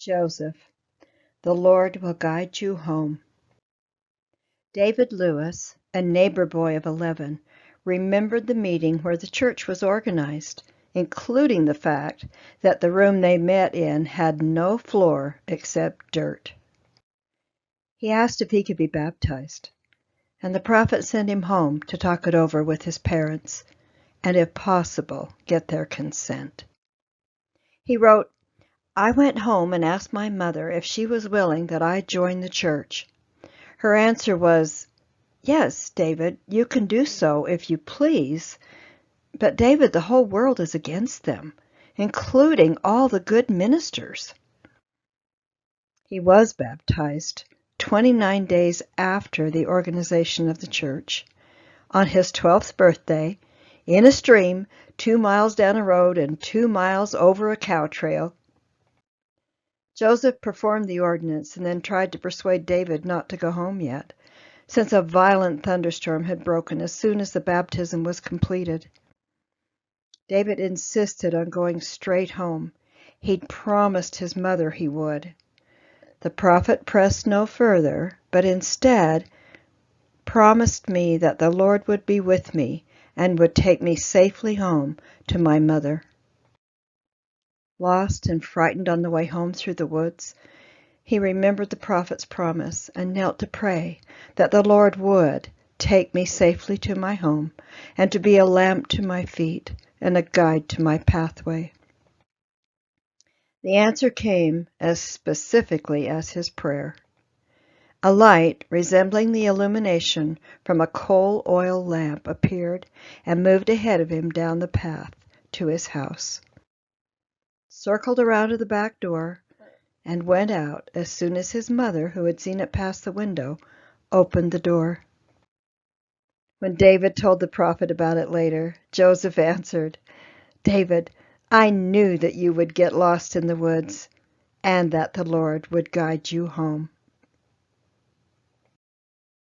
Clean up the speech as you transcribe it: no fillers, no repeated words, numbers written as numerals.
Joseph, the Lord will guide you home. David Lewis, a neighbor boy of 11, remembered the meeting where the church was organized, including the fact that the room they met in had no floor except dirt. He asked if he could be baptized, and the prophet sent him home to talk it over with his parents, and if possible, get their consent. He wrote, "I went home and asked my mother if she was willing that I join the church. Her answer was, 'Yes, David, you can do so if you please. But David, the whole world is against them, including all the good ministers.'" He was baptized 29 days after the organization of the church, on his 12th birthday, in a stream 2 miles down a road and 2 miles over a cow trail. Joseph performed the ordinance and then tried to persuade David not to go home yet, since a violent thunderstorm had broken as soon as the baptism was completed. David insisted on going straight home. He'd promised his mother he would. The prophet pressed no further, but instead promised me that the Lord would be with me and would take me safely home to my mother. Lost and frightened on the way home through the woods, he remembered the prophet's promise and knelt to pray that the Lord would take me safely to my home and to be a lamp to my feet and a guide to my pathway. The answer came as specifically as his prayer. A light resembling the illumination from a coal oil lamp appeared and moved ahead of him down the path to his house, circled around to the back door, and went out as soon as his mother, who had seen it pass the window, opened the door. When David told the prophet about it later, Joseph answered, "David, I knew that you would get lost in the woods and that the Lord would guide you home."